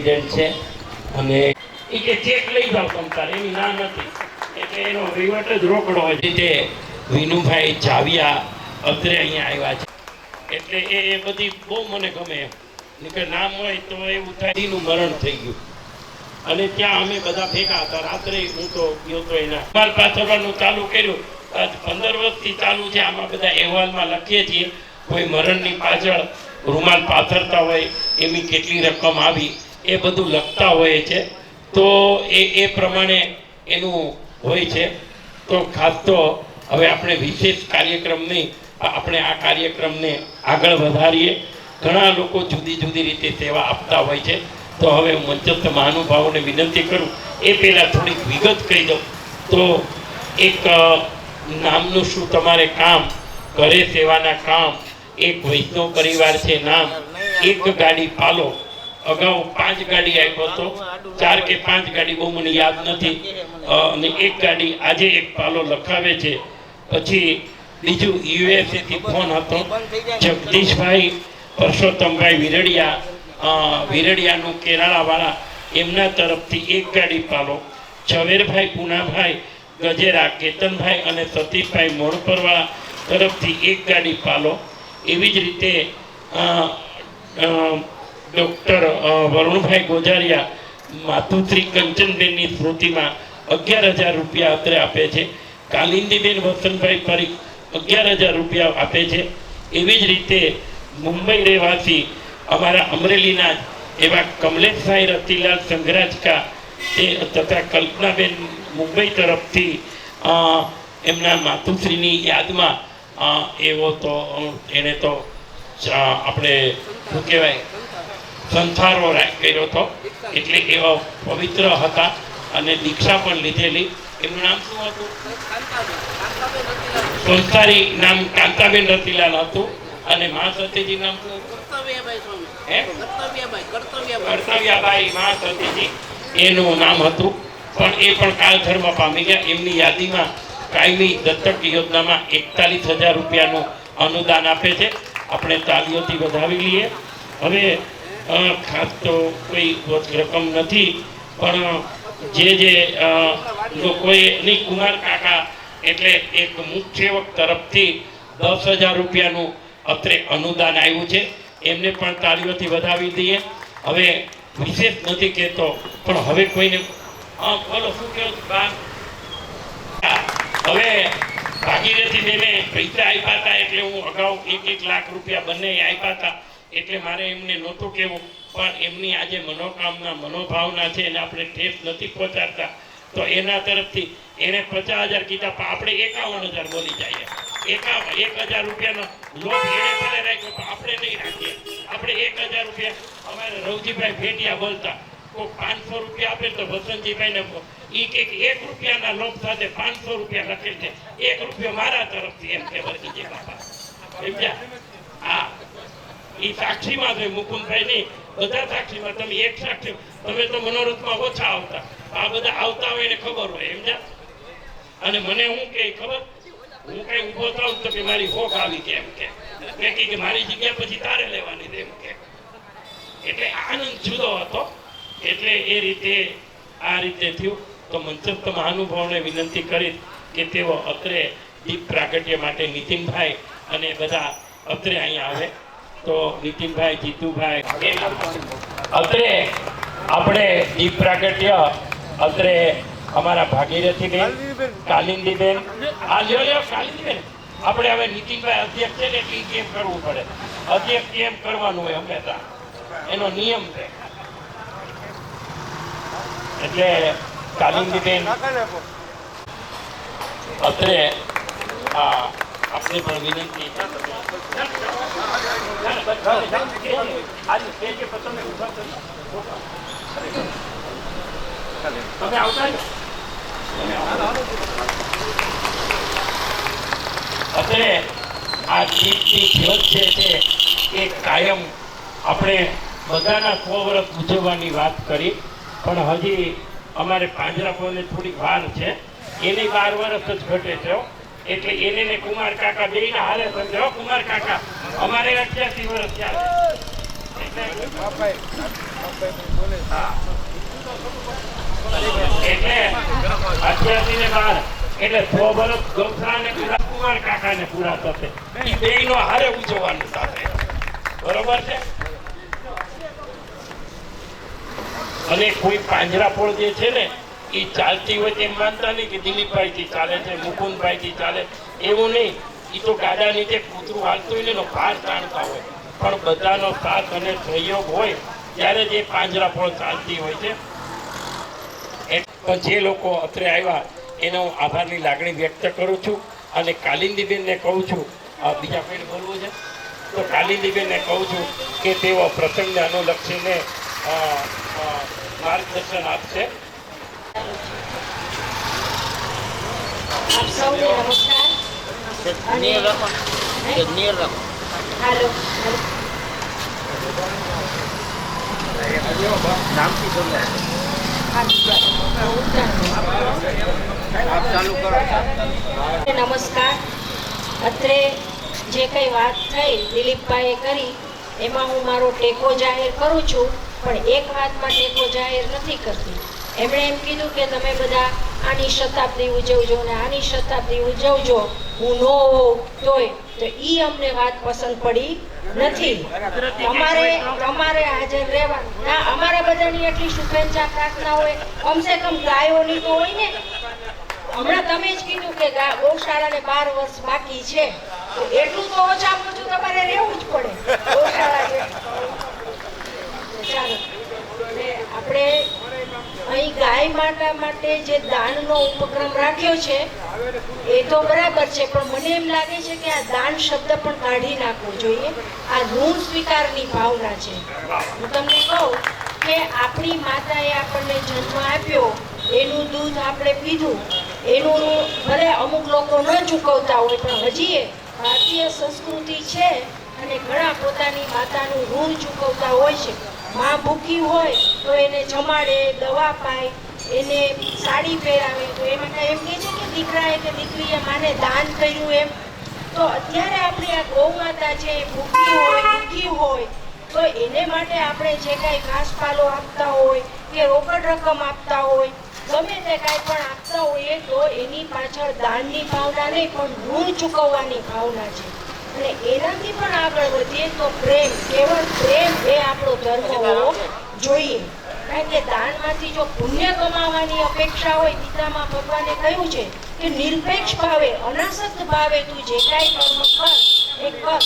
છે અને એ કે ચેક લઈ જાવ તમ તારે એની ના નથી એટલે એનો વહીવટ જ રોકડો હોય છે. તે વિનુભાઈ ચાવિયા અત્રે અહીંયા આવ્યા છે એટલે એ બધી બહુ મને ગમે એમ કે નામ હોય તો એવું થાય નું મરણ થઈ ગયું અને ત્યાં અમે બધા ભેગા હતા. રાત્રે હું તો ગયો તો એના રૂમાલ પાથરવાનું ચાલુ કર્યું. 15 વર્ષથી ચાલુ છે. આમાં બધા અહેવાલમાં લખીએ છીએ કોઈ મરણની પાછળ રૂમાલ પાથરતા હોય એની કેટલી રકમ આવી એ બધું લખતા હોય છે. તો એ પ્રમાણે એનું હોય છે. તો ખાસ તો હવે આપણે વિશેષ કાર્યક્રમ નહીં, આપણે આ કાર્યક્રમને આગળ વધારીએ. ઘણા લોકો જુદી જુદી રીતે સેવા આપતા હોય છે. તો હવે હું મંચસ્થ મહાનુભાવોને વિનંતી કરું એ પહેલાં થોડીક વિગત કહી દઉં તો એક નામનું શું તમારે કામ, ઘરે સેવાના કામ, એક વૈષ્ણવ પરિવાર છે નામ, એક ગાડી પાલો, અગાઉ 5 ગાડી આપ્યો હતો, 4 કે 5 ગાડી બહુ મને યાદ નથી, અને એક ગાડી આજે એક પાલો લખાવે છે. પછી બીજું યુએસએથી ફોન હતો જગદીશભાઈ પરસોત્તમભાઈ વિરડિયાનું કેરાળાવાળા એમના તરફથી એક ગાડી પાલો, ઝવેરભાઈ પૂનાભાઈ ગજેરા કેતનભાઈ અને સતીશભાઈ મોડપરવાળા તરફથી એક ગાડી પાલો. એવી જ રીતે ડૉક્ટર વરુણભાઈ ગોજારિયા માતુશ્રી કંચનબેનની સ્મૃતિમાં 11,000 રૂપિયા અત્રે આપે છે. કાલિંદીબેન વસંતભાઈ પરીખ 11,000 રૂપિયા આપે છે. એવી જ રીતે મુંબઈ રહેવાસી અમારા અમરેલીના એવા કમલેશભાઈ રતિલાલ સંઘરાજકા તથા કલ્પનાબેન મુંબઈ તરફથી એમના માતુશ્રીની યાદમાં એવો તો એને તો આપણે શું કહેવાય સંસારો કર્યો હતો. એટલે એવા પવિત્ર હતા અને દીક્ષા પણ લીધેલી. એમનું નામ શું હતું? સંસારી નામ કાંતાબેન રતિલાલ હતું અને મા સતીજી નામ શું? કર્તવ્યાબાઈ મા સતીજી એનું નામ હતું. પણ એ પણ કાળ ધર્મ પામી ગયા. એમની યાદીમાં કાયમી દત્તક યોજનામાં 41,000 રૂપિયાનું અનુદાન આપે છે. આપણે તાલીઓથી વધાવી લઈએ. હવે ખાસ તો કોઈ રકમ નથી, પણ જે લોકોએ નહીં, કુમાર કાકા એટલે એક મુખ્ય સેવક તરફથી 10,000 રૂપિયાનું અત્રે અનુદાન આવ્યું છે. એમને પણ તાળીઓથી વધાવી દઈએ. હવે વિશેષ નથી કહેતો, પણ હવે કોઈને બોલો શું કહો બા? હવે ભાગીરથી બેને પૈસા આપ્યા હતા એટલે હું અગાઉ 1 લાખ રૂપિયા બંને આપ્યા હતા એટલે મારે એમને નહોતું કહેવું, પણ એમની આજે મનોકામના મનોભાવના છે એને આપણે ઠેસ નથી પહોંચાડતા. તો એના તરફથી એને 50,000 કીધા, પણ આપણે 51,000 બોલી જઈએ. 1,000 રૂપિયાનો લોભ એને ભલે રાખ્યો, પણ આપણે નહીં રાખીએ. આપણે 1,000 રૂપિયા અમારે રવજીભાઈ ભેટિયા બોલતા, કોઈ 500 રૂપિયા આપે તો વસંતજીભાઈને એ કે 1 રૂપિયાના લોભ સાથે 500 રૂપિયા લખેલ છે, 1 રૂપિયો મારા તરફથી એમ કે વર્ગીજી બાપા. હા, એ સાક્ષીમાં છે મુકુંદભાઈ નહીં, બધા સાક્ષીમાં. તમે એક સાક્ષી, તમે તો મનોરથમાં ઓછા આવતા, આ બધા આવતા હોય એને ખબર હોય એમ. અને મને હું કે ખબર, હું કઈ ઉભો થાઉં તો કે મારી હોક આવી કે એમ કે મેં કે મારી જગ્યા પછી તારે લેવાની એમ કે. એટલે આનંદ જુદો હતો. એટલે એ રીતે આ રીતે થયું. તો મંચસ્થ મહાનુભાવોને વિનંતી કરીશ કે તેઓ અત્રે દીપ પ્રાગટ્ય માટે નીતિનભાઈ અને બધા અત્રે અહીંયા આવે. તો નીતિનભાઈ, જીતુભાઈ અત્રે આપણે દીપ પ્રાગટ્ય અત્રે અમારા ભાગીરથીબેન, કાલિંદીબેન, આ લ્યો કાલિંદીબેન, આપણે હવે નીતિનભાઈ અધ્યક્ષ છે ને કેમ કરવું પડે, અધ્યક્ષ કેમ કરવાનું હોય હંમેશા, એનો નિયમ છે. એટલે કાલિંદીબેન અત્રે આપને પણ વિનંતી તમે આવતા અત્રે આ જીતની દિવસ છે એ કાયમ આપણે બધાના 100 વર્ષ ઉજવવાની વાત કરી, પણ હજી અમારે પાંજરાપોળને થોડી વાર છે. એની 12 વર્ષ જ ઘટે છે. એટલે એને ને કુમાર કાકા બેયના હારે સમજો. કુમાર કાકા અમારે 88 વર્ષ થયા. એટલે 88 ને 12 એટલે 100 વર્ષ ગૌશાળાને પૂરા કુમાર કાકાને પૂરા થશે. એ બેયનો હારે ઉજવવાનું સાથે. બરોબર છે. અને કોઈ પાંજરાપોળ જે છે ને એ ચાલતી હોય તેમ માનતા નહીં કે દિલીપભાઈ થી ચાલે છે, મુકુંદભાઈ થી ચાલે, એવું નહીં. એ તો ગાડા નીચે કૂતરું હાલતું હોય ને એનો ભાર તાણતા હોય, પણ બધાનો સાથ અને સહયોગ હોય ત્યારે જ એ પાંજરાપોળ ચાલતી હોય છે. પણ જે લોકો અત્રે આવ્યા એનો હું આભારની લાગણી વ્યક્ત કરું છું. અને કાલિંદીબેનને કહું છું, બીજા કોઈ બોલવું છે તો કાલિંદીબેનને કહું છું કે તેઓ પ્રસંગને અનુલક્ષીને માર્ગદર્શન આપશે. આપ સૌને નમસ્કાર. હાલો નમસ્કાર. અત્રે જે કઈ વાત થઈ દિલીપભાઈએ કરી એમાં હું મારો ટેકો જાહેર કરું છું, પણ એક વાતમાં ટેકો જાહેર નથી કરતી. એમણે એમ કીધું કે તમે બધા આની શતાબ્દી ઉજવજો ને આની શતાબ્દી ઉજવજો, હું ન હોઉં તોય, તો ઈ અમને વાત પસંદ પડી નથી. તમારે હાજર રહેવાનું. ના, અમારા બધાની એટલી શુભેચ્છા પ્રાર્થના હોય, કમસે કમ ગાયોની તો હોય ને. હમણાં તમે જ કીધું કે ગૌશાળાને 12 વર્ષ બાકી છે, તો એટલું તો ઓછામાં ઓછું તમારે રહેવું જ પડે ગૌશાળા. ચાલો, આપણે અહીં ગાય માતા માટે જે દાનનો ઉપક્રમ રાખ્યો છે એ તો બરાબર છે, પણ મને એમ લાગે છે કે આ દાન શબ્દ પણ કાઢી નાખવો જોઈએ. આ ઋણ સ્વીકારની ભાવના છે. હું તમને કહું કે આપણી માતાએ આપણને જન્મ આપ્યો, એનું દૂધ આપણે પીધું, એનું ભલે અમુક લોકો ન ચૂકવતા હોય, પણ હજી એ ભારતીય સંસ્કૃતિ છે અને ઘણા પોતાની માતાનું ઋણ ચૂકવતા હોય છે. માં ભૂખી હોય તો એને જમાડે, દવા પાય, એને સાડી પહેરાવે, તો એમાં એમ કહે છે કે દીકરાએ કે દીકરીએ માને દાન કર્યું એમ. તો અત્યારે આપણી આ ગૌ માતા છે, ભૂખી હોય, દુઃખી હોય, તો એને માટે આપણે જે કાંઈ ઘાસપાલો આપતા હોય કે રોકડ રકમ આપતા હોય, ગમે તે કાંઈ પણ આપતા હોઈએ, તો એની પાછળ દાનની ભાવના નહીં પણ ઋણ ચૂકવવાની ભાવના છે. અને એનાથી પણ આગળ વધીએ તો પ્રેમ, કેવળ પ્રેમ એ આપણો ધર્મ હોવો જોઈએ. કારણ કે દાનમાંથી જો પુણ્ય કમાવાની અપેક્ષા હોય, ગીતામાં ભગવાને કહ્યું છે કે નિરપેક્ષ ભાવે, અનાસક્ત ભાવે તું જે કાંઈ કર્મ કર એ કર.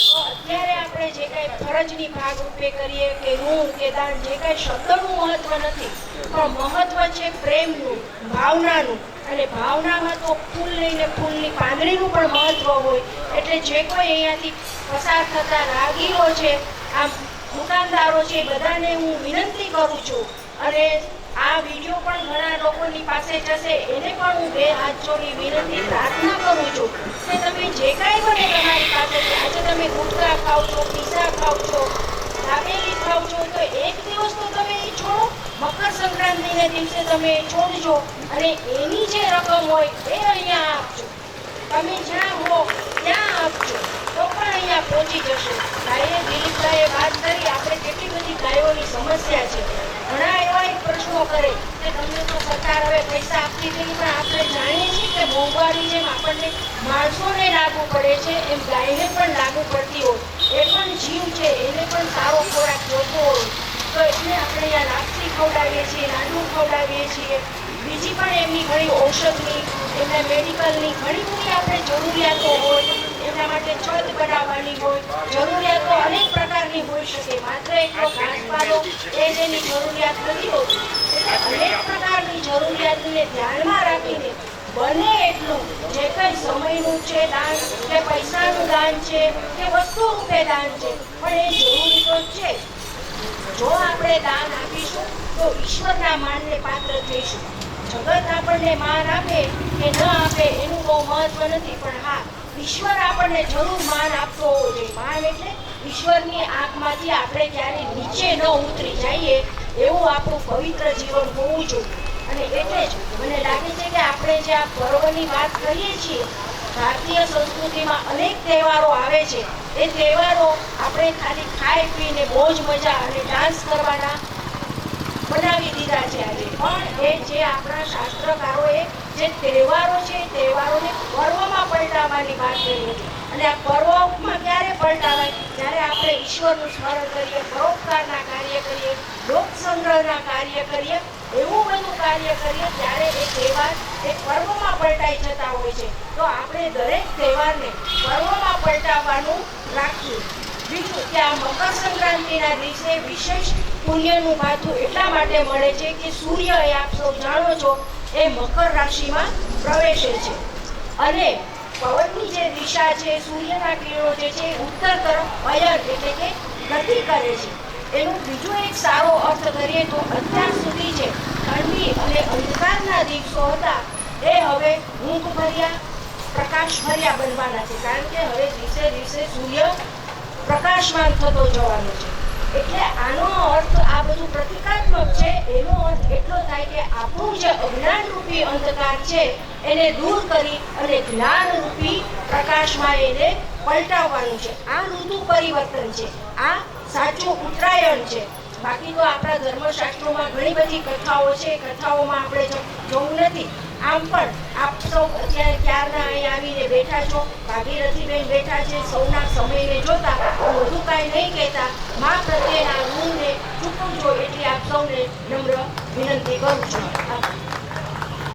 તો અત્યારે આપણે જે કાંઈ ફરજની ભાગરૂપે કરીએ કે ઋણ કે દાન, જે કાંઈ શબ્દનું મહત્વ નથી, પણ મહત્વ છે પ્રેમનું, ભાવનાનું. અને ભાવનામાં તો ફૂલ લઈને ફૂલની પાંદડીનું પણ મહત્વ હોય. એટલે જે કોઈ અહીંયાથી પસાર થતા રાગીરો છે, આમ દુકાનદારો છે, બધાને હું વિનંતી કરું છું. અને આ વિડીયો પણ ઘણા લોકોની પાસે જશે, એને પણ હું 2 હાથ જોડી વિનંતી પ્રાર્થના કરું છું કે તમે જે કાંઈ બને તમારી પાસે, આજે તમે ગુટકા ખાવ છો, પીઝા ખાવ છો, દાબેલી ખાવ છો, તો એક દિવસ તો તમે એ છોડો. મકર સંક્રાંતિને દિવસે તમે છોડજો અને એની જે રકમ હોય એ અહીંયા આપજો. તમે જ્યાં હો ત્યાં આપજો, તો પણ અહીંયા પહોંચી જશે. ભાઈએ દિલીપભાઈએ વાત કરી, આપણે કેટલી બધી ગાયોની સમસ્યા છે. ઘણા એવા પ્રશ્નો કરે કે તમને તો સરકાર હવે પૈસા આપતી નથી, પણ આપણે જાણીએ છીએ કે મોંઘવારી જેમ આપણને માણસોને લાગુ પડે છે એમ ગાયને પણ લાગુ પડતી હોય. એ પણ જીવ છે, એને પણ સારો ખોરાક જોતો હોય. તો એટલે આપણે અહીંયા લાપસી ખવડાવીએ છીએ, લાડુ ખવડાવીએ છીએ, બીજી પણ એમની ઘણી ઔષધની, એમના મેડિકલની ઘણી બધી આપણે જરૂરિયાતો હોય. એમના માટે છત બનાવવાની હોય, જરૂરિયાતો અનેક પ્રકારની હોઈ શકે. માત્ર એટલો ઘાસપાલો એ જેની જરૂરિયાત નથી હોતી. એટલે અનેક પ્રકારની જરૂરિયાતને ધ્યાનમાં રાખીને બને એટલું જે કંઈ સમયનું છે દાન, કે પૈસાનું દાન છે, કે વસ્તુ રૂપે દાન છે, પણ એ જરૂરી તો છે. જો આપણે દાન આપીશું તો ઈશ્વરના માનને પાત્ર થઈશું. જગત આપણને માન આપે કે ન આપે એનું બહુ મહત્વ નથી, પણ હા, ઈશ્વર આપણને જરૂર માન આપતો હોવો જોઈએ. માન એટલે ઈશ્વરની આંખમાંથી આપણે ક્યારે નીચે ન ઉતરી જઈએ એવું આપણું પવિત્ર જીવન હોવું જોઈએ. અને એટલે જ મને લાગે છે કે આપણે જે આ પર્વની વાત કરીએ છીએ, ભારતીય સંસ્કૃતિમાં અનેક તહેવારો આવે છે, એ તહેવારો આપણે ખાલી ખાઈ પીને મોજ મજા અને ડાન્સ કરવાના બનાવી દીધા છે આજે. પણ એ જે આપણા શાસ્ત્રકારોએ જે તહેવારો છે એ તહેવારોને પર્વમાં પલટાવવાની વાત કરી હતી. અને આ પર્વમાં ક્યારે પલટાવાય? જ્યારે આપણે ઈશ્વરનું સ્મરણ કરીએ, પરોપકારના કાર્ય કરીએ, લોક સંગ્રહના કાર્ય કરીએ, એવું બધું કાર્ય કરીએ ત્યારે એ તહેવાર એ પર્વમાં પલટાઈ જતા હોય છે. તો આપણે દરેક તહેવારને પર્વમાં પલટાવવાનું રાખીએ. બીજું કે આ મકર સંક્રાંતિના દિવસે વિશેષ પુણ્યનું ભાથું એટલા માટે મળે છે કે સૂર્ય એ આપ સૌ જાણો છો એ મકર રાશિમાં પ્રવેશે છે અને પવનની જે દિશા છે, સૂર્યના કિરણો જે છે એ ઉત્તર તરફ અયન એટલે કે ગતિ કરે છે. એનો બીજો એક સારો અર્થ કરીએ તો અત્યાર સુધી જે ઠંડી અને અંધકારના દિવસો હતા એ હવે ઊંઘ ભર્યા, પ્રકાશ ભર્યા બનવાના છે. કારણ કે હવે દિવસે દિવસે સૂર્ય પ્રકાશમાન થતો જવાનો છે. એટલે આનો અર્થ આ બધું પ્રતિકાત્મક છે. એનો અર્થ એટલો થાય કે આપણું જે અજ્ઞાનરૂપી અંધકાર છે એને દૂર કરી અને જ્ઞાનરૂપી પ્રકાશમાં એને પલટાવવાનું છે. આ ઋતુ પરિવર્તન છે. આ સાચું ઉત્તરાયણ છે. બાકી તો આપણા ધર્મશાસ્ત્રોમાં ઘણી બધી કથાઓ છે. કથાઓમાં આપણે જોવું નથી. આમ પણ આપ સૌ અત્યારે ક્યારના અહીં આવીને બેઠા છો, ભાગીરથીબેન બેઠા છે, સૌના સમયને જોતા વધુ કાંઈ નહીં કહેતા મા પ્રત્યેના ઋણને ચૂકવજો એટલી આપ સૌને નમ્ર વિનંતી કરું છું.